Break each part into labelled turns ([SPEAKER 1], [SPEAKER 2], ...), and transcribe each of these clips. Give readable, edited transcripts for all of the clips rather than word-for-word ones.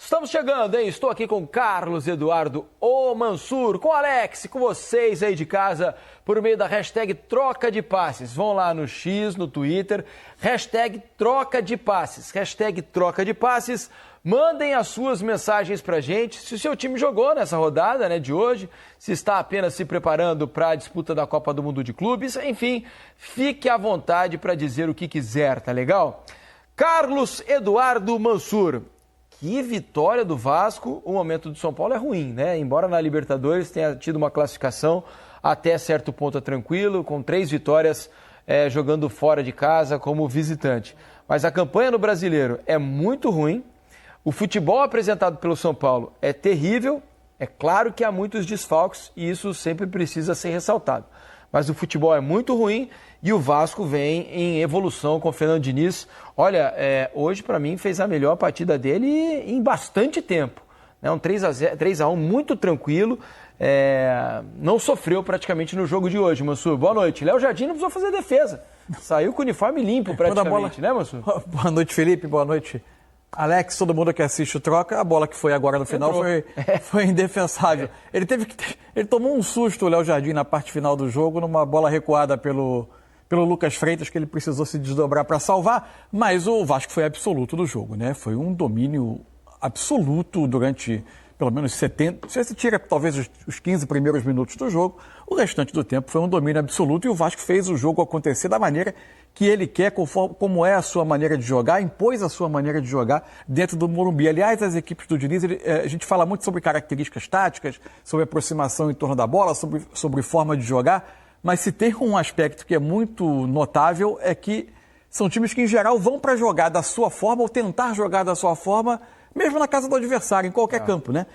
[SPEAKER 1] Estamos chegando, hein? Estou aqui com Carlos Eduardo O Mansur, com Alex, com vocês aí de casa, por meio da hashtag Troca de Passes. Vão lá no X, no Twitter, hashtag Troca de Passes, hashtag Troca de Passes. Mandem as suas mensagens pra gente, se o seu time jogou nessa rodada, né, de hoje, se está apenas se preparando para a disputa da Copa do Mundo de Clubes, enfim, fique à vontade para dizer o que quiser, tá legal? Carlos Eduardo Mansur. Que vitória do Vasco. O momento do São Paulo é ruim, né? Embora na Libertadores tenha tido uma classificação até certo ponto tranquilo, com 3 vitórias jogando fora de casa como visitante. Mas a campanha no Brasileiro é muito ruim. O futebol apresentado pelo São Paulo é terrível. É claro que há muitos desfalques e isso sempre precisa ser ressaltado. Mas o futebol é muito ruim e o Vasco vem em evolução com o Fernando Diniz. Olha, hoje para mim fez a melhor partida dele em bastante tempo. Né? Um 3-1 muito tranquilo, não sofreu praticamente no jogo de hoje, Mansur. Boa noite. Léo Jardim não precisou fazer defesa, saiu com o uniforme limpo praticamente, né, Mansur?
[SPEAKER 2] Boa noite, Felipe, boa noite, Alex, todo mundo que assiste o Troca. A bola que foi agora no final foi indefensável. Ele tomou um susto, o Léo Jardim, na parte final do jogo, numa bola recuada pelo Lucas Freitas, que ele precisou se desdobrar para salvar, mas o Vasco foi absoluto do jogo, né? Foi um domínio absoluto durante pelo menos 70, se você tira talvez os 15 primeiros minutos do jogo, o restante do tempo foi um domínio absoluto e o Vasco fez o jogo acontecer da maneira que ele quer, como é a sua maneira de jogar, impôs a sua maneira de jogar dentro do Morumbi. Aliás, as equipes do Diniz, a gente fala muito sobre características táticas, sobre aproximação em torno da bola, sobre forma de jogar, mas se tem um aspecto que é muito notável é que são times que, em geral, vão para jogar da sua forma ou tentar jogar da sua forma, mesmo na casa do adversário, em qualquer campo, né?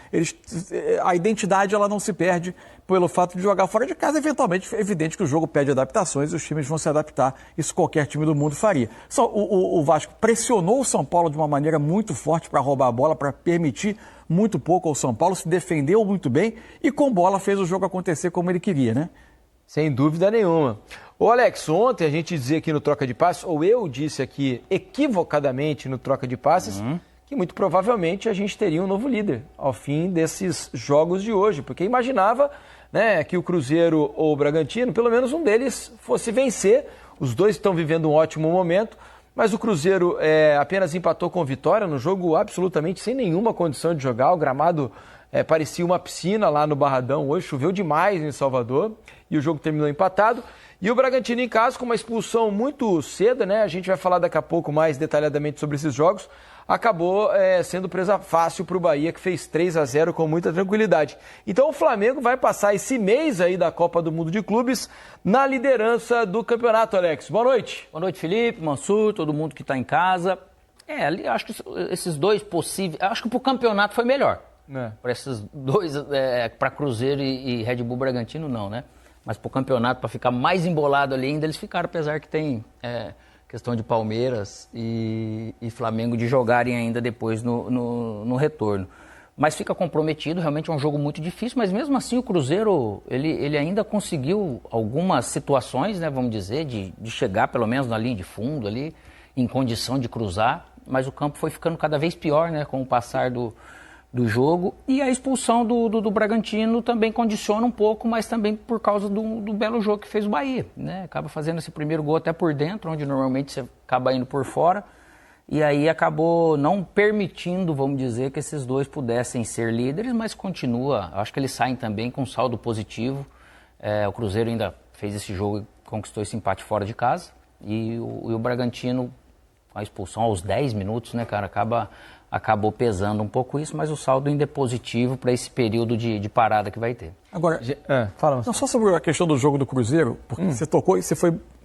[SPEAKER 2] A identidade ela não se perde pelo fato de jogar fora de casa. Eventualmente, é evidente que o jogo pede adaptações e os times vão se adaptar. Isso qualquer time do mundo faria. Só o Vasco pressionou o São Paulo de uma maneira muito forte para roubar a bola, para permitir muito pouco ao São Paulo, se defendeu muito bem e com bola fez o jogo acontecer como ele queria, né?
[SPEAKER 1] Sem dúvida nenhuma. Ô Alex, ontem a gente dizia aqui no Troca de Passes, ou eu disse aqui equivocadamente no Troca de Passes, que muito provavelmente a gente teria um novo líder ao fim desses jogos de hoje, porque imaginava, né, que o Cruzeiro ou o Bragantino, pelo menos um deles fosse vencer. Os dois estão vivendo um ótimo momento, mas o Cruzeiro apenas empatou com vitória no jogo absolutamente sem nenhuma condição de jogar. O gramado parecia uma piscina lá no Barradão. Hoje choveu demais em Salvador e o jogo terminou empatado. E o Bragantino em casa, com uma expulsão muito cedo, né? A gente vai falar daqui a pouco mais detalhadamente sobre esses jogos. Acabou sendo presa fácil para o Bahia, que fez 3-0 com muita tranquilidade. Então o Flamengo vai passar esse mês aí da Copa do Mundo de Clubes na liderança do campeonato, Alex. Boa noite.
[SPEAKER 3] Boa noite, Felipe, Mansur, todo mundo que está em casa. Ali acho que esses dois possíveis... Acho que para o campeonato foi melhor. Para esses dois, para Cruzeiro e Red Bull Bragantino, não, né? Mas para o campeonato, para ficar mais embolado ali ainda, eles ficaram, apesar que tem questão de Palmeiras e Flamengo de jogarem ainda depois no retorno. Mas fica comprometido, realmente é um jogo muito difícil, mas mesmo assim o Cruzeiro, ele ainda conseguiu algumas situações, né, vamos dizer, de chegar pelo menos na linha de fundo ali, em condição de cruzar, mas o campo foi ficando cada vez pior, né, com o passar do jogo, e a expulsão do Bragantino também condiciona um pouco, mas também por causa do belo jogo que fez o Bahia, né? Acaba fazendo esse primeiro gol até por dentro, onde normalmente você acaba indo por fora, e aí acabou não permitindo, vamos dizer, que esses dois pudessem ser líderes, mas continua, acho que eles saem também com saldo positivo. O Cruzeiro ainda fez esse jogo e conquistou esse empate fora de casa, e o Bragantino, a expulsão aos 10 minutos, né, cara, acabou pesando um pouco isso, mas o saldo ainda é positivo para esse período de parada que vai ter.
[SPEAKER 2] Agora, fala. Não, só sobre a questão do jogo do Cruzeiro, porque você tocou e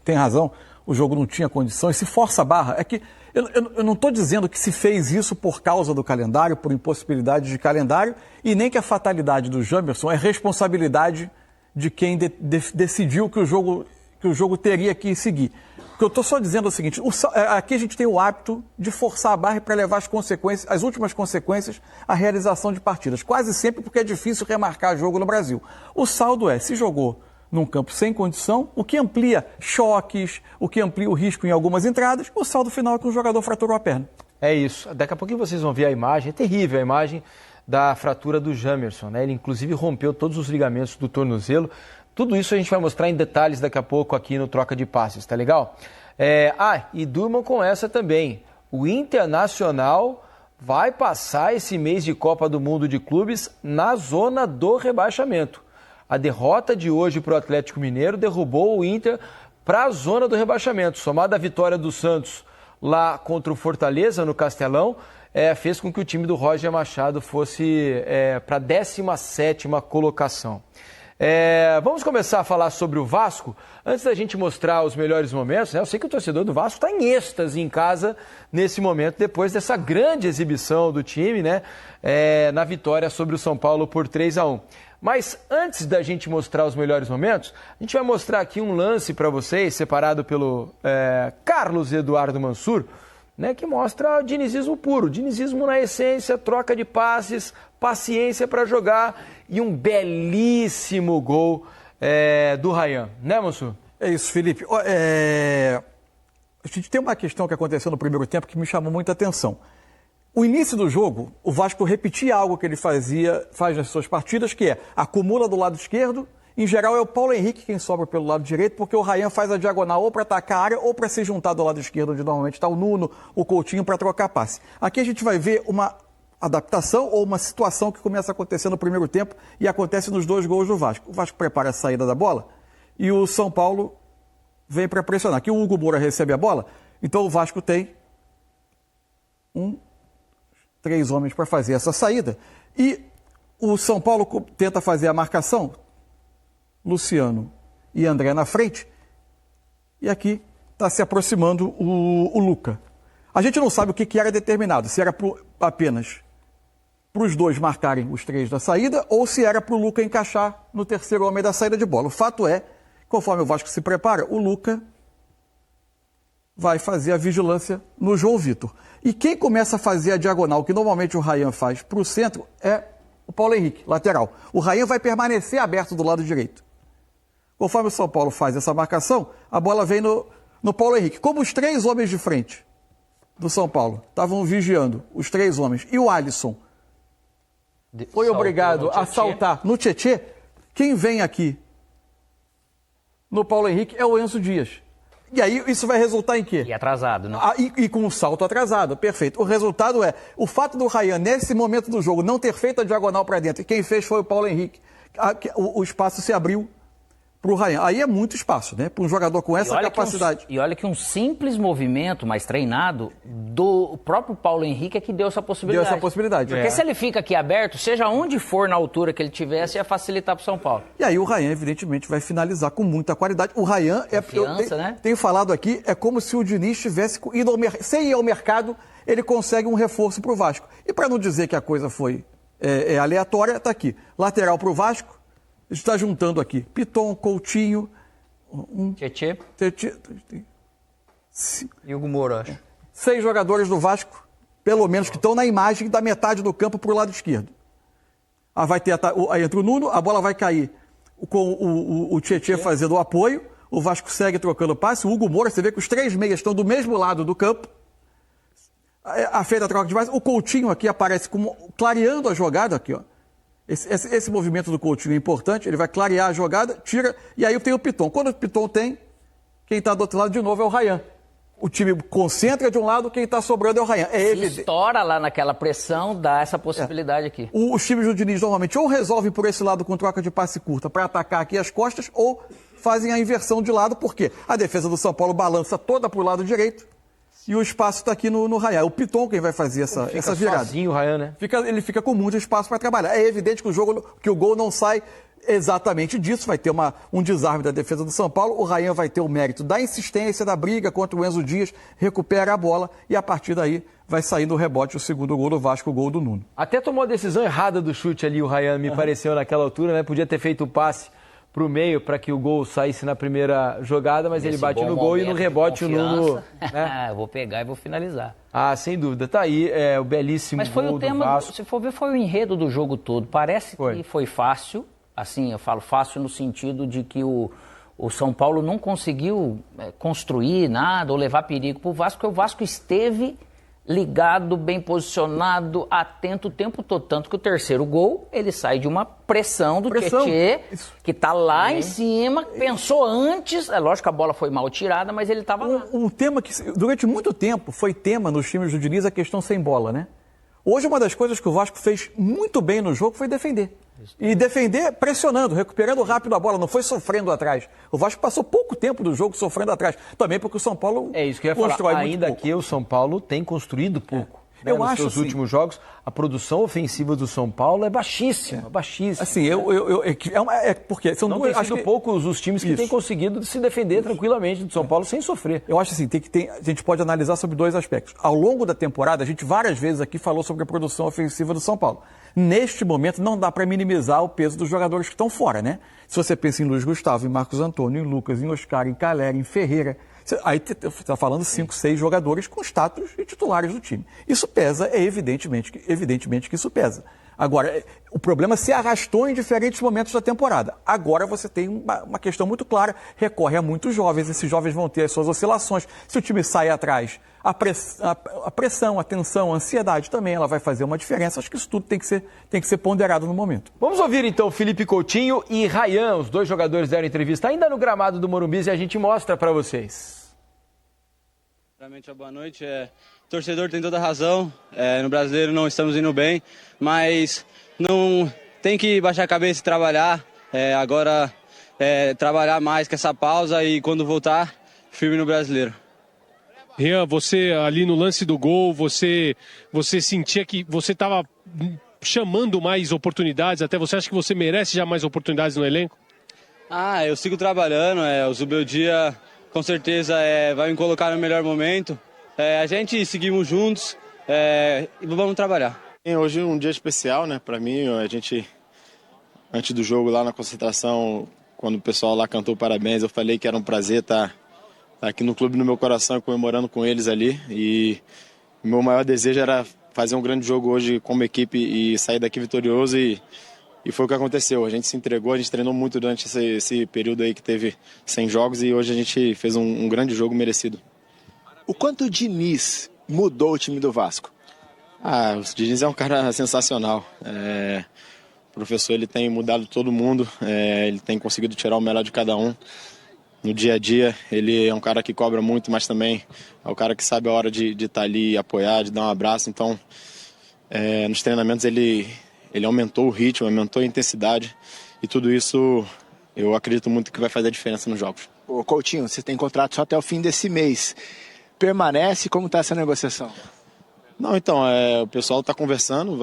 [SPEAKER 2] tem razão, o jogo não tinha condição, e se força a barra, é que eu não estou dizendo que se fez isso por causa do calendário, por impossibilidade de calendário, e nem que a fatalidade do Jamerson é responsabilidade de quem decidiu que o jogo teria que seguir. O que eu estou só dizendo é o seguinte, aqui a gente tem o hábito de forçar a barra para levar as últimas consequências à realização de partidas. Quase sempre porque é difícil remarcar jogo no Brasil. O saldo se jogou num campo sem condição, o que amplia choques, o que amplia o risco em algumas entradas, o saldo final é que o jogador fraturou a perna.
[SPEAKER 1] É isso. Daqui a pouquinho vocês vão ver a imagem. É terrível a imagem da fratura do Jamerson, né? Ele, inclusive, rompeu todos os ligamentos do tornozelo. Tudo isso a gente vai mostrar em detalhes daqui a pouco aqui no Troca de Passes, tá legal? E durmam com essa também. O Internacional vai passar esse mês de Copa do Mundo de Clubes na zona do rebaixamento. A derrota de hoje para o Atlético Mineiro derrubou o Inter para a zona do rebaixamento. Somada à vitória do Santos lá contra o Fortaleza, no Castelão, fez com que o time do Roger Machado fosse para a 17ª colocação. Vamos começar a falar sobre o Vasco. Antes da gente mostrar os melhores momentos, né? Eu sei que o torcedor do Vasco está em êxtase em casa nesse momento, depois dessa grande exibição do time, né? Na vitória sobre o São Paulo por 3-1. Mas antes da gente mostrar os melhores momentos, a gente vai mostrar aqui um lance para vocês, separado pelo Carlos Eduardo Mansur, né, que mostra dinizismo puro, dinizismo na essência, troca de passes, paciência para jogar e um belíssimo gol do Ryan, né, Mansur?
[SPEAKER 2] É isso, Felipe. A gente tem uma questão que aconteceu no primeiro tempo que me chamou muita atenção. O início do jogo, o Vasco repetia algo que ele faz nas suas partidas, que é acumula do lado esquerdo. Em geral é o Paulo Henrique quem sobra pelo lado direito, porque o Ryan faz a diagonal ou para atacar a área ou para se juntar do lado esquerdo, onde normalmente está o Nuno, o Coutinho, para trocar passe. Aqui a gente vai ver uma adaptação ou uma situação que começa a acontecer no primeiro tempo e acontece nos 2 gols do Vasco. O Vasco prepara a saída da bola e o São Paulo vem para pressionar. Aqui o Hugo Moura recebe a bola, então o Vasco tem 3 homens para fazer essa saída. E o São Paulo tenta fazer a marcação, Luciano e André na frente, e aqui está se aproximando o Luca. A gente não sabe o que era determinado, se era apenas para os 2 marcarem os 3 da saída, ou se era para o Luca encaixar no terceiro homem da saída de bola. O fato é, conforme o Vasco se prepara, o Luca vai fazer a vigilância no João Vitor. E quem começa a fazer a diagonal, que normalmente o Ryan faz para o centro, é o Paulo Henrique, lateral. O Ryan vai permanecer aberto do lado direito. Conforme o São Paulo faz essa marcação, a bola vem no Paulo Henrique. Como os 3 homens de frente do São Paulo estavam vigiando, os 3 homens, e o Alisson foi obrigado a saltar no Tietê, quem vem aqui no Paulo Henrique é o Enzo Dias. E aí isso vai resultar em quê?
[SPEAKER 3] E atrasado, né?
[SPEAKER 2] E com um salto atrasado, perfeito. O resultado é, o fato do Ryan, nesse momento do jogo, não ter feito a diagonal para dentro, e quem fez foi o Paulo Henrique. O espaço se abriu para o Ryan. Aí é muito espaço, né? Para um jogador com essa capacidade.
[SPEAKER 3] E olha que um simples movimento, mais treinado, do próprio Paulo Henrique é que deu essa possibilidade. Porque se ele fica aqui aberto, seja onde for na altura que ele tivesse, ia facilitar para o São Paulo.
[SPEAKER 2] E aí o Ryan, evidentemente, vai finalizar com muita qualidade. O Ryan,
[SPEAKER 3] né?
[SPEAKER 2] Tenho falado aqui, é como se o Diniz tivesse ido sem ir ao mercado, ele consegue um reforço para o Vasco. E para não dizer que a coisa foi aleatória, está aqui. Lateral para o Vasco. A gente está juntando aqui Piton, Coutinho,
[SPEAKER 3] Tietê
[SPEAKER 2] e Hugo Moura, acho. 6 jogadores do Vasco, pelo menos, que estão na imagem da metade do campo para o lado esquerdo. Vai ter aí entra o Nuno, a bola vai cair com o Tietê fazendo o apoio, o Vasco segue trocando passe, o Hugo Moura, você vê que os 3 meias estão do mesmo lado do campo, a feita a troca de passe, o Coutinho aqui aparece clareando a jogada aqui, ó. Esse movimento do Coutinho é importante, ele vai clarear a jogada, tira, e aí tem o Piton. Quando o Piton tem, quem está do outro lado de novo é o Ryan. O time concentra de um lado, quem está sobrando é o Ryan. É evidente.
[SPEAKER 3] Estoura lá naquela pressão, dá essa possibilidade aqui.
[SPEAKER 2] Os times do Diniz normalmente ou resolvem por esse lado com troca de passe curta para atacar aqui as costas, ou fazem a inversão de lado, porque a defesa do São Paulo balança toda para o lado direito, e o espaço está aqui no Ryan. O Piton quem vai fazer essa virada.
[SPEAKER 1] Sozinho o Ryan, né?
[SPEAKER 2] Ele fica com muito espaço para trabalhar. É evidente que o gol não sai exatamente disso. Vai ter um desarme da defesa do São Paulo. O Ryan vai ter o mérito da insistência, da briga contra o Enzo Dias, recupera a bola e a partir daí vai sair no rebote o segundo gol do Vasco, o gol do Nuno.
[SPEAKER 1] Até tomou a decisão errada do chute ali, o Ryan, me pareceu naquela altura, né? Podia ter feito o passe para o meio para que o gol saísse na primeira jogada, mas ele bate no gol e no rebote o Nuno...
[SPEAKER 3] Né? Vou pegar e vou finalizar.
[SPEAKER 1] Ah, sem dúvida. Tá aí o belíssimo gol do Vasco.
[SPEAKER 3] Mas foi o tema, se for ver, foi o enredo do jogo todo. Parece que foi fácil, assim, eu falo fácil no sentido de que o São Paulo não conseguiu construir nada ou levar perigo para o Vasco, porque o Vasco esteve ligado, bem posicionado, atento o tempo todo. Tanto que o terceiro gol, ele sai de uma pressão do Tietê, que tá lá em cima, pensou antes. É lógico que a bola foi mal tirada, mas ele estava lá.
[SPEAKER 2] Um tema que durante muito tempo foi tema nos times do Diniz, a questão sem bola, né? Hoje uma das coisas que o Vasco fez muito bem no jogo foi defender. E defender pressionando, recuperando rápido a bola, não foi sofrendo atrás. O Vasco passou pouco tempo do jogo sofrendo atrás. Também porque o São Paulo
[SPEAKER 1] É isso que eu ia
[SPEAKER 2] constrói
[SPEAKER 1] falar.
[SPEAKER 2] muito
[SPEAKER 1] Ainda
[SPEAKER 2] pouco.
[SPEAKER 1] que o São Paulo tem construído pouco. Né?
[SPEAKER 2] Eu
[SPEAKER 1] Nos
[SPEAKER 2] acho
[SPEAKER 1] seus
[SPEAKER 2] assim.
[SPEAKER 1] últimos jogos, a produção ofensiva do São Paulo é baixíssima, baixíssima.
[SPEAKER 2] Assim, porque são
[SPEAKER 1] Não
[SPEAKER 2] duas.
[SPEAKER 1] tem sido poucos os times que têm conseguido se defender tranquilamente do São Paulo sem sofrer.
[SPEAKER 2] Eu acho assim, a gente pode analisar sobre dois aspectos. Ao longo da temporada, a gente várias vezes aqui falou sobre a produção ofensiva do São Paulo. Neste momento, não dá para minimizar o peso dos jogadores que estão fora, né? Se você pensa em Luiz Gustavo, em Marcos Antônio, em Lucas, em Oscar, em Calera, em Ferreira, aí você está falando 5, 6 jogadores com status e titulares do time. Isso pesa, evidentemente que isso pesa. Agora, o problema se arrastou em diferentes momentos da temporada. Agora você tem uma questão muito clara, recorre a muitos jovens, esses jovens vão ter as suas oscilações. Se o time sai atrás, a pressão, a tensão, a ansiedade também, ela vai fazer uma diferença. Acho que isso tudo tem que ser ponderado no momento.
[SPEAKER 1] Vamos ouvir então Felipe Coutinho e Rayan, os dois jogadores deram entrevista ainda no gramado do Morumbi e a gente mostra para vocês.
[SPEAKER 4] Realmente, boa noite. O torcedor tem toda a razão. No Brasileiro não estamos indo bem, mas não tem que baixar a cabeça e trabalhar. Agora, trabalhar mais com essa pausa e quando voltar, firme no Brasileiro.
[SPEAKER 5] Rian, você ali no lance do gol, você sentia que você estava chamando mais oportunidades, até você acha que você merece já mais oportunidades no elenco?
[SPEAKER 4] Eu sigo trabalhando, o Zubeldia com certeza vai me colocar no melhor momento. A gente seguimos juntos e vamos trabalhar.
[SPEAKER 6] Hoje é um dia especial, né? Para mim, a gente, antes do jogo lá na concentração, quando o pessoal lá cantou parabéns, eu falei que era um prazer estar aqui no clube no meu coração, comemorando com eles ali. E o meu maior desejo era fazer um grande jogo hoje como equipe e sair daqui vitorioso. E foi o que aconteceu. A gente se entregou, a gente treinou muito durante esse período aí que teve 100 jogos e hoje a gente fez um grande jogo merecido.
[SPEAKER 7] O quanto o Diniz mudou o time do Vasco?
[SPEAKER 6] O Diniz é um cara sensacional. O professor ele tem mudado todo mundo, ele tem conseguido tirar o melhor de cada um. No dia a dia, ele é um cara que cobra muito, mas também é o cara que sabe a hora de estar ali e apoiar, de dar um abraço. Então, nos treinamentos ele aumentou o ritmo, aumentou a intensidade e tudo isso eu acredito muito que vai fazer a diferença nos jogos.
[SPEAKER 7] Ô Coutinho, você tem contrato só até o fim desse mês. Permanece? Como está essa negociação?
[SPEAKER 6] Não, então, o pessoal está conversando,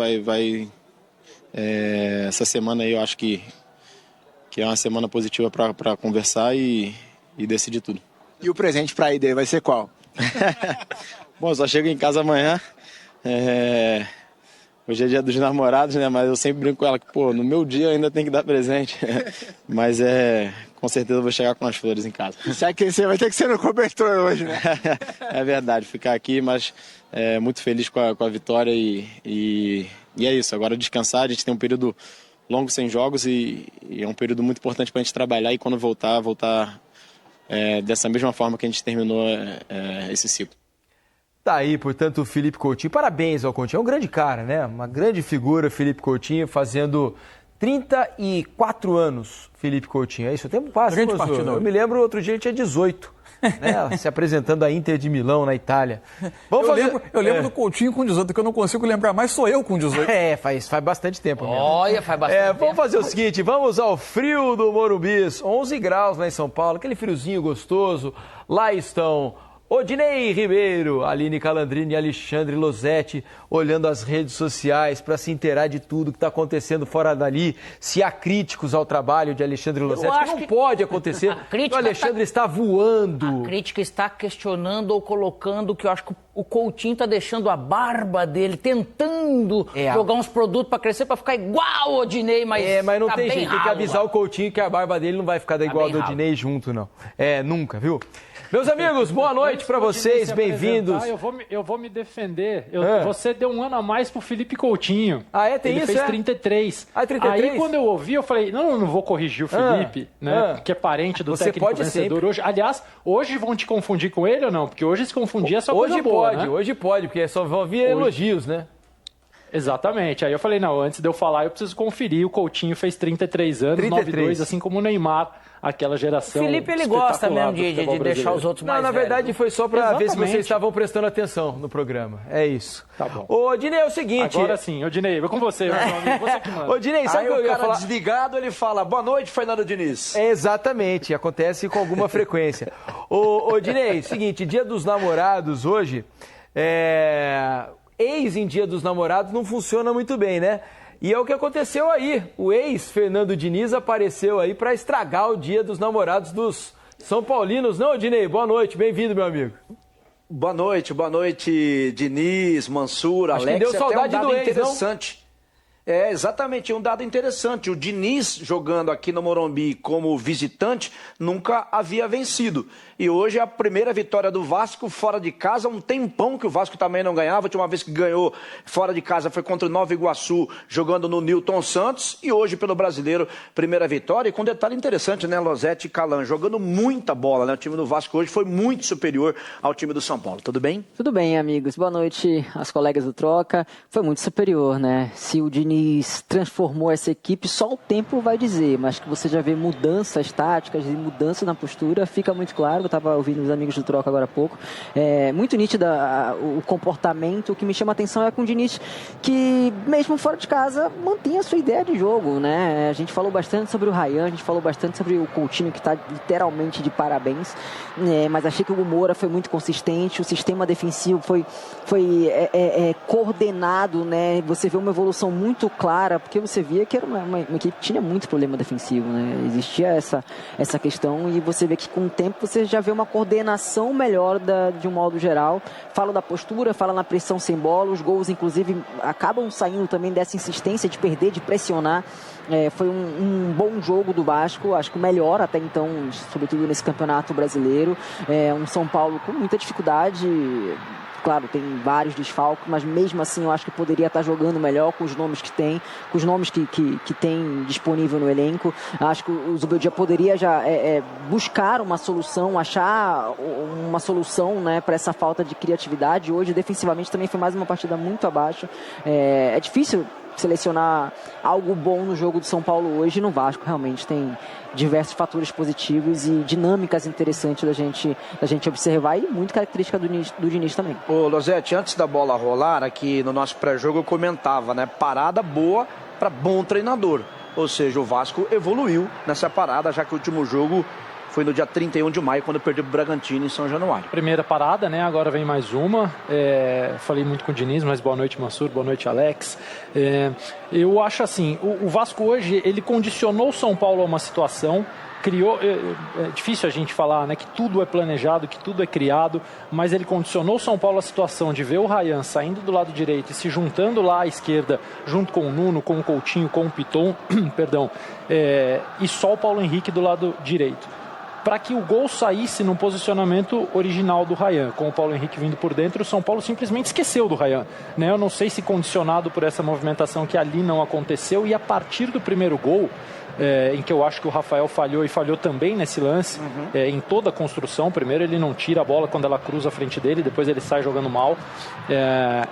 [SPEAKER 6] essa semana aí eu acho que é uma semana positiva para conversar e decidir tudo.
[SPEAKER 7] E o presente para a ida vai ser qual?
[SPEAKER 6] Bom, eu só chego em casa amanhã, hoje é dia dos namorados, né, mas eu sempre brinco com ela que, no meu dia ainda tem que dar presente, mas com certeza eu vou chegar com as flores em casa.
[SPEAKER 7] Será que você vai ter que ser no cobertor hoje, né?
[SPEAKER 6] É verdade, ficar aqui, mas muito feliz com a vitória e é isso, agora descansar, a gente tem um período longo sem jogos e é um período muito importante para a gente trabalhar e quando voltar dessa mesma forma que a gente terminou esse ciclo.
[SPEAKER 1] Tá aí, portanto, o Felipe Coutinho. Parabéns ao Coutinho. É um grande cara, né? Uma grande figura, Felipe Coutinho, fazendo 34 anos, Felipe Coutinho. É isso? O tempo passa.
[SPEAKER 2] Grande partidão.
[SPEAKER 1] Eu me lembro, outro dia ele tinha 18, né? Se apresentando a Inter de Milão, na Itália.
[SPEAKER 2] Eu lembro do Coutinho com 18, que eu não consigo lembrar mais, sou eu com 18.
[SPEAKER 1] Faz bastante tempo mesmo.
[SPEAKER 3] Olha, faz bastante tempo.
[SPEAKER 1] Vamos fazer o seguinte, vamos ao frio do Morumbi. 11 graus lá em São Paulo, aquele friozinho gostoso. Lá estão Odinei Ribeiro, Aline Calandrini e Alexandre Losetti olhando as redes sociais para se inteirar de tudo que está acontecendo fora dali. Se há críticos ao trabalho de Alexandre Losetti, que não pode acontecer, o Alexandre está voando.
[SPEAKER 3] A crítica está questionando ou colocando que eu acho que o Coutinho está deixando a barba dele, tentando jogar uns produtos para crescer, para ficar igual o Odinei, mas
[SPEAKER 1] não
[SPEAKER 3] tá
[SPEAKER 1] tem
[SPEAKER 3] bem
[SPEAKER 1] jeito, tem que avisar o Coutinho que a barba dele não vai ficar igual a do Odinei junto, não. Nunca, viu? Meus amigos, boa noite. noite para vocês, bem-vindos.
[SPEAKER 8] Eu vou me defender. Você deu um ano a mais pro Felipe Coutinho.
[SPEAKER 1] Ah, é? Tem
[SPEAKER 8] Ele
[SPEAKER 1] isso,
[SPEAKER 8] fez 33.
[SPEAKER 1] Ah, 33?
[SPEAKER 8] Aí quando eu ouvi, eu falei, não vou corrigir o Felipe, né? Que é parente do técnico vencedor
[SPEAKER 1] sempre.
[SPEAKER 8] hoje. Aliás, hoje vão te confundir com ele ou não? Porque hoje se confundir é só coisa boa, né?
[SPEAKER 1] Hoje pode, porque só vão vir elogios, né?
[SPEAKER 8] Exatamente. Aí eu falei, não, antes de eu falar, eu preciso conferir. O Coutinho fez 33 anos, 9-2, assim como o Neymar, aquela geração.
[SPEAKER 3] O Felipe, ele gosta mesmo de deixar os outros mais
[SPEAKER 1] velhos. Na verdade, foi só para ver se vocês estavam prestando atenção no programa. É isso.
[SPEAKER 8] Tá bom.
[SPEAKER 1] Ô, Dinei, é o seguinte...
[SPEAKER 8] Agora sim, ô, Dinei, vou com você, meu amigo, você que manda.
[SPEAKER 1] Ô, Dinei, sabe o que eu ia falar?
[SPEAKER 9] Desligado, ele fala, boa noite, Fernando Diniz.
[SPEAKER 1] Exatamente, acontece com alguma frequência. Ô, Dinei, seguinte, Dia dos Namorados hoje, ex em Dia dos Namorados não funciona muito bem, né? E é o que aconteceu aí. O ex-Fernando Diniz apareceu aí para estragar o Dia dos Namorados dos São Paulinos. Não, Dinei? Boa noite, bem-vindo, meu amigo.
[SPEAKER 9] Boa noite, Diniz, Mansur,
[SPEAKER 1] Acho
[SPEAKER 9] Alex.
[SPEAKER 1] que deu saudade do ex,
[SPEAKER 9] interessante. Exatamente, um dado interessante. O Diniz, jogando aqui no Morumbi como visitante, nunca havia vencido. E hoje é a primeira vitória do Vasco fora de casa. Um tempão que o Vasco também não ganhava. A última vez que ganhou fora de casa foi contra o Nova Iguaçu, jogando no Newton Santos. E hoje, pelo Brasileiro, primeira vitória. E com um detalhe interessante, né? Losete e Calan jogando muita bola, né? O time do Vasco hoje foi muito superior ao time do São Paulo. Tudo bem?
[SPEAKER 10] Tudo bem, amigos. Boa noite aos colegas do Troca. Foi muito superior, né? Se o Diniz transformou essa equipe, só o tempo vai dizer, mas que você já vê mudanças táticas e mudança na postura, fica muito claro. Eu estava ouvindo os amigos do Troca agora há pouco. É muito nítida o comportamento. O que me chama a atenção é com o Diniz, que mesmo fora de casa, mantém a sua ideia de jogo, né? A gente falou bastante sobre o Ryan, a gente falou bastante sobre o Coutinho, que está literalmente de parabéns, mas achei que o Moura foi muito consistente, o sistema defensivo foi coordenado, né? Você vê uma evolução muito clara, porque você via que era uma equipe que tinha muito problema defensivo, né? Existia essa questão, e você vê que com o tempo você já vê uma coordenação melhor de um modo geral. Fala da postura, fala na pressão sem bola, os gols inclusive acabam saindo também dessa insistência de perder, de pressionar. Foi um bom jogo do Vasco, acho que o melhor até então, sobretudo nesse campeonato brasileiro. Um São Paulo com muita dificuldade. Claro, tem vários desfalques, mas mesmo assim eu acho que poderia estar jogando melhor com os nomes que tem, com os nomes que tem disponível no elenco. Acho que o Zubeldia poderia já buscar uma solução, achar uma solução, né, para essa falta de criatividade. Hoje, defensivamente, também foi mais uma partida muito abaixo. É difícil selecionar algo bom no jogo do São Paulo hoje. No Vasco realmente tem diversos fatores positivos e dinâmicas interessantes da gente observar, e muito característica do Diniz também.
[SPEAKER 9] Ô, Losete, antes da bola rolar, aqui no nosso pré-jogo eu comentava, né? Parada boa para bom treinador. Ou seja, o Vasco evoluiu nessa parada, já que o último jogo foi no dia 31 de maio, quando perdeu o Bragantino em São Januário.
[SPEAKER 8] Primeira parada, né? Agora vem mais uma. Falei muito com o Diniz, mas boa noite, Mansur, boa noite, Alex. Eu acho assim, o Vasco hoje, ele condicionou o São Paulo a uma situação, criou, é difícil a gente falar, né, que tudo é planejado, que tudo é criado, mas ele condicionou o São Paulo à situação de ver o Ryan saindo do lado direito e se juntando lá à esquerda, junto com o Nuno, com o Coutinho, com o Piton, perdão, e só o Paulo Henrique do lado direito, para que o gol saísse no posicionamento original do Ryan, com o Paulo Henrique vindo por dentro. O São Paulo simplesmente esqueceu do Ryan, né? Eu não sei se condicionado por essa movimentação que ali não aconteceu, e a partir do primeiro gol, em que eu acho que o Rafael falhou, e falhou também nesse lance, em toda a construção. Primeiro ele não tira a bola quando ela cruza a frente dele, depois ele sai jogando mal,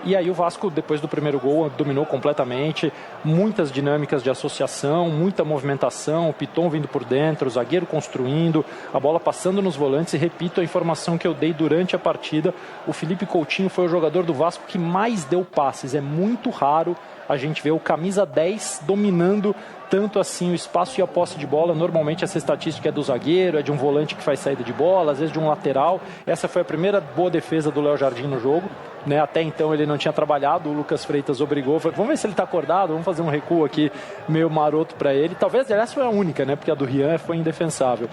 [SPEAKER 8] e aí o Vasco, depois do primeiro gol, dominou completamente, muitas dinâmicas de associação, muita movimentação, o Piton vindo por dentro, o zagueiro construindo, a bola passando nos volantes. E repito a informação que eu dei durante a partida, o Felipe Coutinho foi o jogador do Vasco que mais deu passes. É muito raro a gente ver o camisa 10 dominando tanto assim o espaço e a posse de bola. Normalmente essa estatística é do zagueiro, é de um volante que faz saída de bola, às vezes de um lateral. Essa foi a primeira boa defesa do Léo Jardim no jogo, né? Até então ele não tinha trabalhado, o Lucas Freitas obrigou, falou, vamos ver se ele está acordado, vamos fazer um recuo aqui meio maroto para ele. Talvez essa foi a única, né? Porque a do Rian foi indefensável.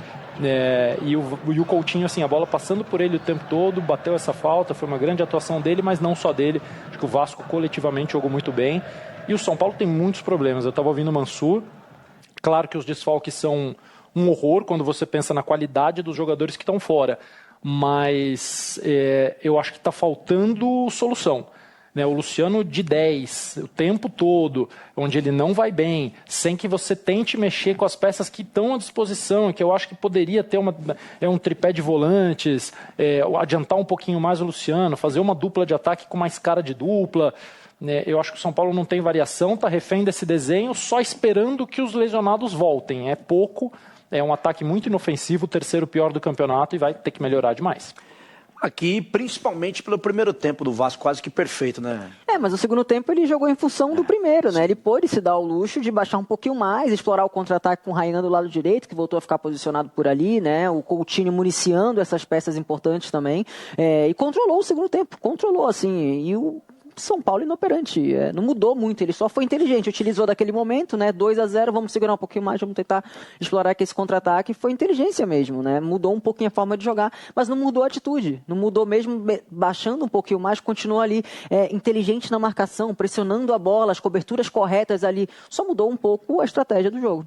[SPEAKER 8] E o Coutinho, assim, a bola passando por ele o tempo todo, bateu essa falta, foi uma grande atuação dele, mas não só dele. Acho que o Vasco coletivamente jogou muito bem. E o São Paulo tem muitos problemas. Eu estava ouvindo o Mansur. Claro que os desfalques são um horror quando você pensa na qualidade dos jogadores que estão fora. mas eu acho que está faltando solução. O Luciano de 10, o tempo todo, onde ele não vai bem, sem que você tente mexer com as peças que estão à disposição, que eu acho que poderia ter um tripé de volantes, adiantar um pouquinho mais o Luciano, fazer uma dupla de ataque com mais cara de dupla. Eu acho que o São Paulo não tem variação, está refém desse desenho, só esperando que os lesionados voltem. É pouco, é um ataque muito inofensivo, o terceiro pior do campeonato e vai ter que melhorar demais.
[SPEAKER 9] Aqui, principalmente pelo primeiro tempo do Vasco, quase que perfeito, né?
[SPEAKER 10] Mas o segundo tempo ele jogou em função do primeiro, né? Ele pôde se dar o luxo de baixar um pouquinho mais, explorar o contra-ataque com o Rainan do lado direito, que voltou a ficar posicionado por ali, né? O Coutinho municiando essas peças importantes também. E controlou o segundo tempo, assim. E o São Paulo inoperante, não mudou muito, ele só foi inteligente, utilizou daquele momento, né, 2-0, vamos segurar um pouquinho mais, vamos tentar explorar aqui esse contra-ataque, foi inteligência mesmo, né, mudou um pouquinho a forma de jogar, mas não mudou a atitude, não mudou mesmo, baixando um pouquinho mais, continuou ali inteligente na marcação, pressionando a bola, as coberturas corretas ali, só mudou um pouco a estratégia do jogo.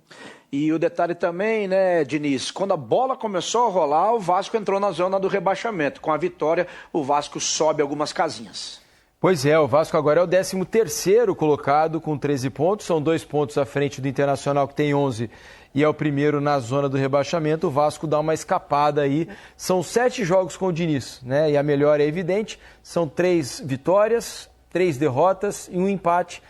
[SPEAKER 9] E o detalhe também, né, Diniz, quando a bola começou a rolar, o Vasco entrou na zona do rebaixamento, com a vitória, o Vasco sobe algumas casinhas.
[SPEAKER 1] Pois é, o Vasco agora é o 13º colocado com 13 pontos, são 2 pontos à frente do Internacional que tem 11 e é o primeiro na zona do rebaixamento. O Vasco dá uma escapada aí, são 7 jogos com o Diniz, né? E a melhora é evidente, são 3 vitórias, 3 derrotas e um empate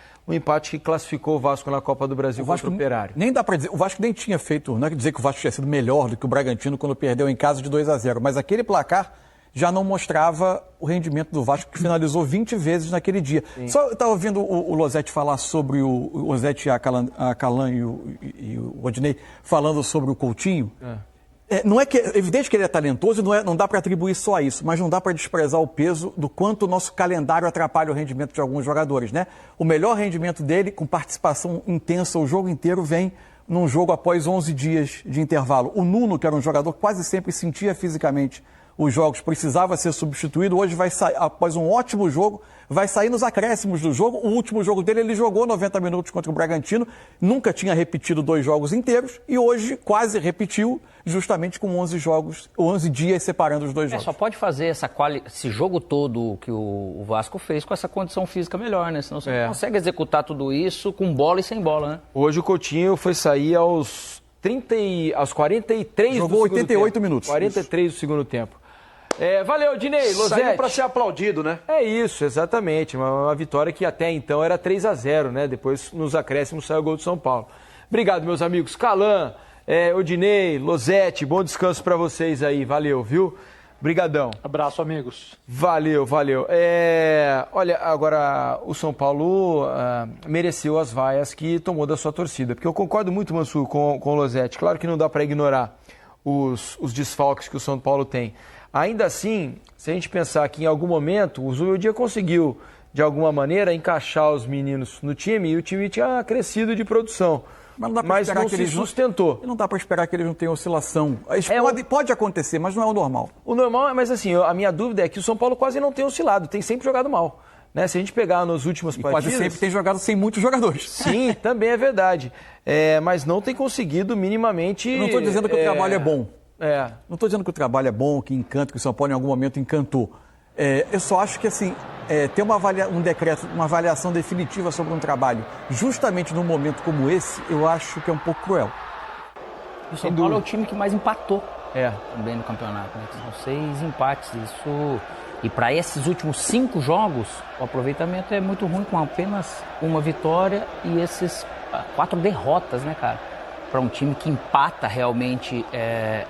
[SPEAKER 1] que classificou o Vasco na Copa do Brasil contra o Operário.
[SPEAKER 2] Nem dá para dizer, o Vasco nem tinha feito, não é dizer que o Vasco tinha sido melhor do que o Bragantino quando perdeu em casa de 2-0, mas aquele placar já não mostrava o rendimento do Vasco, que finalizou 20 vezes naquele dia. Sim. Só eu estava ouvindo o Losetti falar sobre o Losetti, a Calan e o Odinei falando sobre o Coutinho. Não é que, é evidente que ele é talentoso e não dá para atribuir só a isso, mas não dá para desprezar o peso do quanto o nosso calendário atrapalha o rendimento de alguns jogadores, né? O melhor rendimento dele, com participação intensa o jogo inteiro, vem num jogo após 11 dias de intervalo. O Nuno, que era um jogador que quase sempre sentia fisicamente os jogos, precisava ser substituído, hoje vai sair, após um ótimo jogo, vai sair nos acréscimos do jogo. O último jogo dele, ele jogou 90 minutos contra o Bragantino, nunca tinha repetido 2 jogos inteiros e hoje quase repetiu, justamente com 11 dias separando os 2 jogos.
[SPEAKER 3] Só pode fazer esse jogo todo que o Vasco fez com essa condição física melhor, né? Senão você não consegue executar tudo isso com bola e sem bola, né?
[SPEAKER 1] Hoje o Coutinho foi sair aos 43
[SPEAKER 2] jogou
[SPEAKER 1] do segundo
[SPEAKER 2] 88
[SPEAKER 1] tempo.
[SPEAKER 2] minutos.
[SPEAKER 1] 43 do segundo tempo. Valeu, Dinei, Losetti.
[SPEAKER 9] Saiu para ser aplaudido, né?
[SPEAKER 1] É isso, exatamente. Uma vitória que até então era 3-0, né? Depois, nos acréscimos, saiu o gol do São Paulo. Obrigado, meus amigos. Calan, Odinei, Losetti, bom descanso para vocês aí. Valeu, viu? Brigadão.
[SPEAKER 8] Abraço, amigos.
[SPEAKER 1] Valeu. Olha, agora o São Paulo mereceu as vaias que tomou da sua torcida. Porque eu concordo muito, Mansur, com o Losetti. Claro que não dá para ignorar os desfalques que o São Paulo tem. Ainda assim, se a gente pensar que em algum momento o Zubeldia conseguiu, de alguma maneira, encaixar os meninos no time e o time tinha crescido de produção. Mas não se sustentou.
[SPEAKER 2] Não dá para esperar que eles não tenham oscilação. Pode acontecer, mas não é o normal.
[SPEAKER 1] O normal, mas assim, a minha dúvida é que o São Paulo quase não tem oscilado, tem sempre jogado mal. Né? Se a gente pegar nas últimas partidas...
[SPEAKER 2] quase sempre tem jogado sem muitos jogadores.
[SPEAKER 1] Sim, também é verdade. Mas não tem conseguido minamente...
[SPEAKER 2] Eu não estou dizendo que o trabalho é bom. Não estou dizendo que o trabalho é bom, que encanta, que o São Paulo em algum momento encantou. Eu só acho que assim, ter um decreto, uma avaliação definitiva sobre um trabalho, justamente num momento como esse, eu acho que é um pouco cruel.
[SPEAKER 3] O São Paulo é o time que mais empatou também no campeonato. Né? São 6 empates. E para esses últimos 5 jogos, o aproveitamento é muito ruim, com apenas uma vitória e esses 4 derrotas, né, cara? Para um time que empata realmente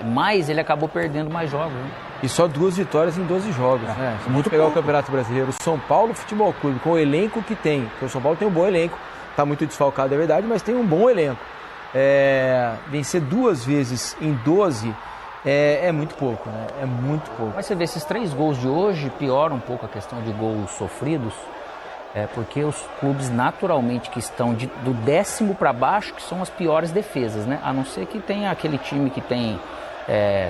[SPEAKER 3] mais, ele acabou perdendo mais jogos. Né?
[SPEAKER 1] E só 2 vitórias em 12 jogos. Né? Se muito pegar o Campeonato Brasileiro, o São Paulo Futebol Clube, com o elenco que tem, porque o São Paulo tem um bom elenco, está muito desfalcado, é verdade, mas tem um bom elenco. Vencer 2 vezes em 12 é muito pouco, né? É muito pouco.
[SPEAKER 3] Mas você vê, esses 3 gols de hoje pioram um pouco a questão de gols sofridos. Porque os clubes naturalmente que estão do 10º para baixo, que são as piores defesas, né? A não ser que tenha aquele time que tem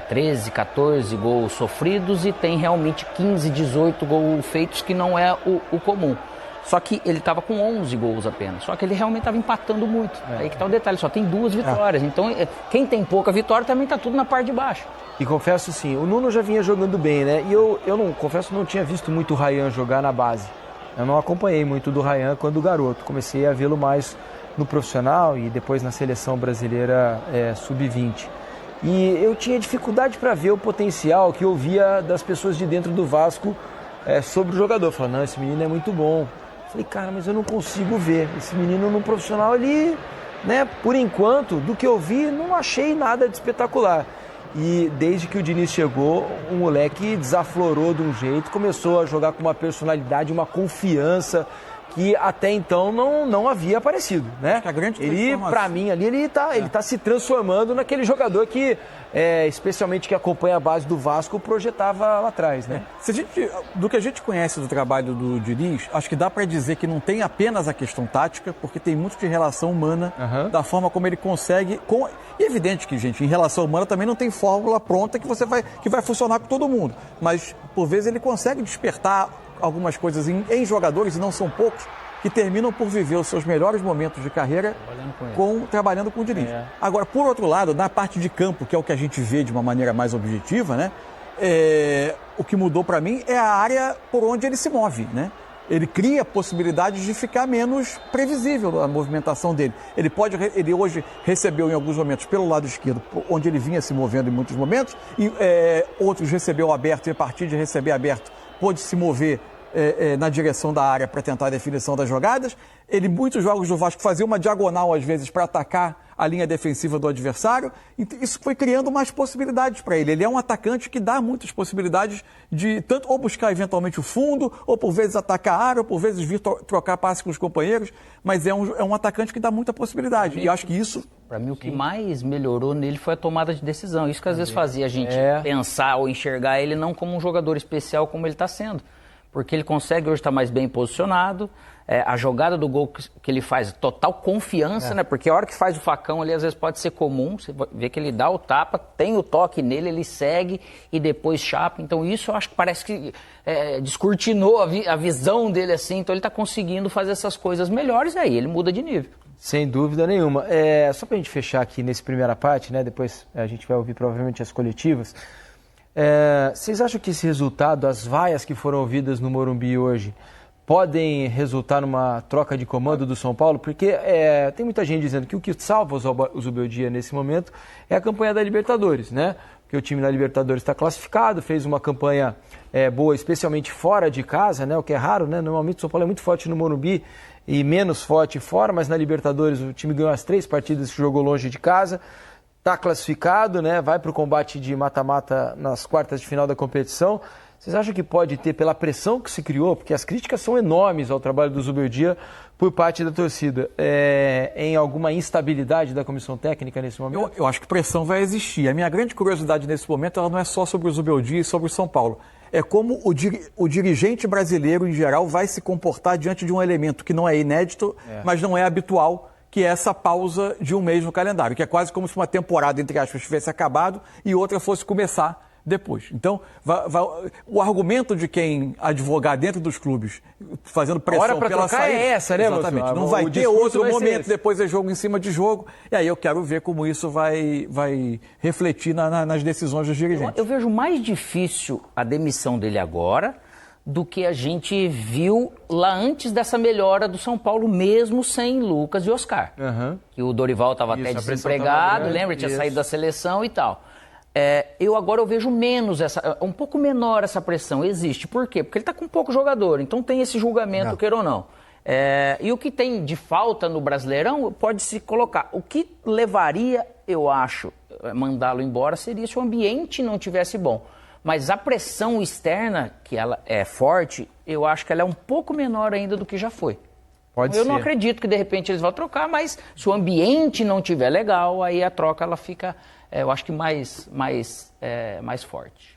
[SPEAKER 3] 13, 14 gols sofridos e tem realmente 15, 18 gols feitos, que não é o comum. Só que ele estava com 11 gols apenas. Só que ele realmente estava empatando muito. Aí que tá o detalhe, só tem 2 vitórias. Então, quem tem pouca vitória também tá tudo na parte de baixo.
[SPEAKER 1] E confesso sim, o Nuno já vinha jogando bem, né? E eu não, confesso, não tinha visto muito o Ryan jogar na base. Eu não acompanhei muito do Ryan quando garoto. Comecei a vê-lo mais no profissional e depois na seleção brasileira sub-20. E eu tinha dificuldade para ver o potencial que eu via das pessoas de dentro do Vasco sobre o jogador. Eu falava, não, esse menino é muito bom. Eu falei, cara, mas eu não consigo ver. Esse menino no profissional, ele, né, por enquanto, do que eu vi, não achei nada de espetacular. E desde que o Diniz chegou, o moleque desaflorou de um jeito, começou a jogar com uma personalidade, uma confiança que até então não havia aparecido, né? Ele, pra mim, ali, ele tá se transformando naquele jogador que, especialmente que acompanha a base do Vasco, projetava lá atrás, né?
[SPEAKER 2] Do que a gente conhece do trabalho do Diniz, acho que dá para dizer que não tem apenas a questão tática, porque tem muito de relação humana, da forma como ele consegue... E é evidente que, gente, em relação humana também não tem fórmula pronta que vai funcionar com todo mundo. Mas, por vezes, ele consegue despertar algumas coisas em jogadores, e não são poucos, que terminam por viver os seus melhores momentos de carreira trabalhando com o Diniz. Agora, por outro lado, na parte de campo, que é o que a gente vê de uma maneira mais objetiva, né? O que mudou para mim é a área por onde ele se move, né? Ele cria possibilidades de ficar menos previsível a movimentação dele. Ele hoje recebeu em alguns momentos pelo lado esquerdo, onde ele vinha se movendo em muitos momentos, e outros recebeu aberto, e a partir de receber aberto, pôde se mover na direção da área para tentar a definição das jogadas. Muitos jogos do Vasco fazia uma diagonal, às vezes, para atacar a linha defensiva do adversário. Isso foi criando mais possibilidades para ele. Ele é um atacante que dá muitas possibilidades de tanto ou buscar eventualmente o fundo, ou por vezes atacar a área, ou por vezes vir trocar passe com os companheiros. Mas é um atacante que dá muita possibilidade. E acho que isso...
[SPEAKER 3] Para mim, o que mais melhorou nele foi a tomada de decisão. Isso que às vezes fazia a gente pensar ou enxergar ele não como um jogador especial como ele está sendo. Porque ele consegue hoje estar mais bem posicionado, a jogada do gol que ele faz, total confiança, né? Porque a hora que faz o facão ali, às vezes pode ser comum, você vê que ele dá o tapa, tem o toque nele, ele segue e depois chapa. Então isso eu acho que parece que descortinou a visão dele assim, então ele está conseguindo fazer essas coisas melhores e aí ele muda de nível.
[SPEAKER 1] Sem dúvida nenhuma. Só para a gente fechar aqui nessa primeira parte, né? Depois a gente vai ouvir provavelmente as coletivas. Vocês acham que esse resultado, as vaias que foram ouvidas no Morumbi hoje, podem resultar numa troca de comando do São Paulo? Porque tem muita gente dizendo que o que salva o Zubeldia nesse momento é a campanha da Libertadores, né? Porque o time da Libertadores está classificado, fez uma campanha boa, especialmente fora de casa, né? O que é raro, né? Normalmente o São Paulo é muito forte no Morumbi e menos forte fora, mas na Libertadores o time ganhou as 3 partidas que jogou longe de casa. Está classificado, né? Vai para o combate de mata-mata nas quartas de final da competição. Vocês acham que pode ter, pela pressão que se criou, porque as críticas são enormes ao trabalho do Zubeldia por parte da torcida, em alguma instabilidade da comissão técnica nesse momento?
[SPEAKER 2] Eu acho que pressão vai existir. A minha grande curiosidade nesse momento ela não é só sobre o Zubeldia e sobre o São Paulo. É como o dirigente brasileiro, em geral, vai se comportar diante de um elemento que não é inédito, mas não é habitual, que é essa pausa de um mês no calendário, que é quase como se uma temporada, entre aspas, tivesse acabado e outra fosse começar depois. Então, o argumento de quem advogar dentro dos clubes, fazendo pressão pela saída...
[SPEAKER 1] é essa, né,
[SPEAKER 2] exatamente. Não vai ter outro momento, depois é jogo em cima de jogo, e aí eu quero ver como isso vai refletir nas decisões dos dirigentes.
[SPEAKER 3] Eu vejo mais difícil a demissão dele agora do que a gente viu lá antes dessa melhora do São Paulo, mesmo sem Lucas e Oscar. Que o Dorival estava até desempregado, lembra? Tinha saído da seleção e tal. Eu vejo menos, um pouco menor essa pressão. Existe. Por quê? Porque ele está com pouco jogador, então tem esse julgamento, queira ou não. E o que tem de falta no Brasileirão pode se colocar. O que levaria, eu acho, mandá-lo embora seria se o ambiente não tivesse bom. Mas a pressão externa, que ela é forte, eu acho que ela é um pouco menor ainda do que já foi. Eu não acredito que de repente eles vão trocar, mas se o ambiente não tiver legal, aí a troca ela fica, eu acho que mais forte.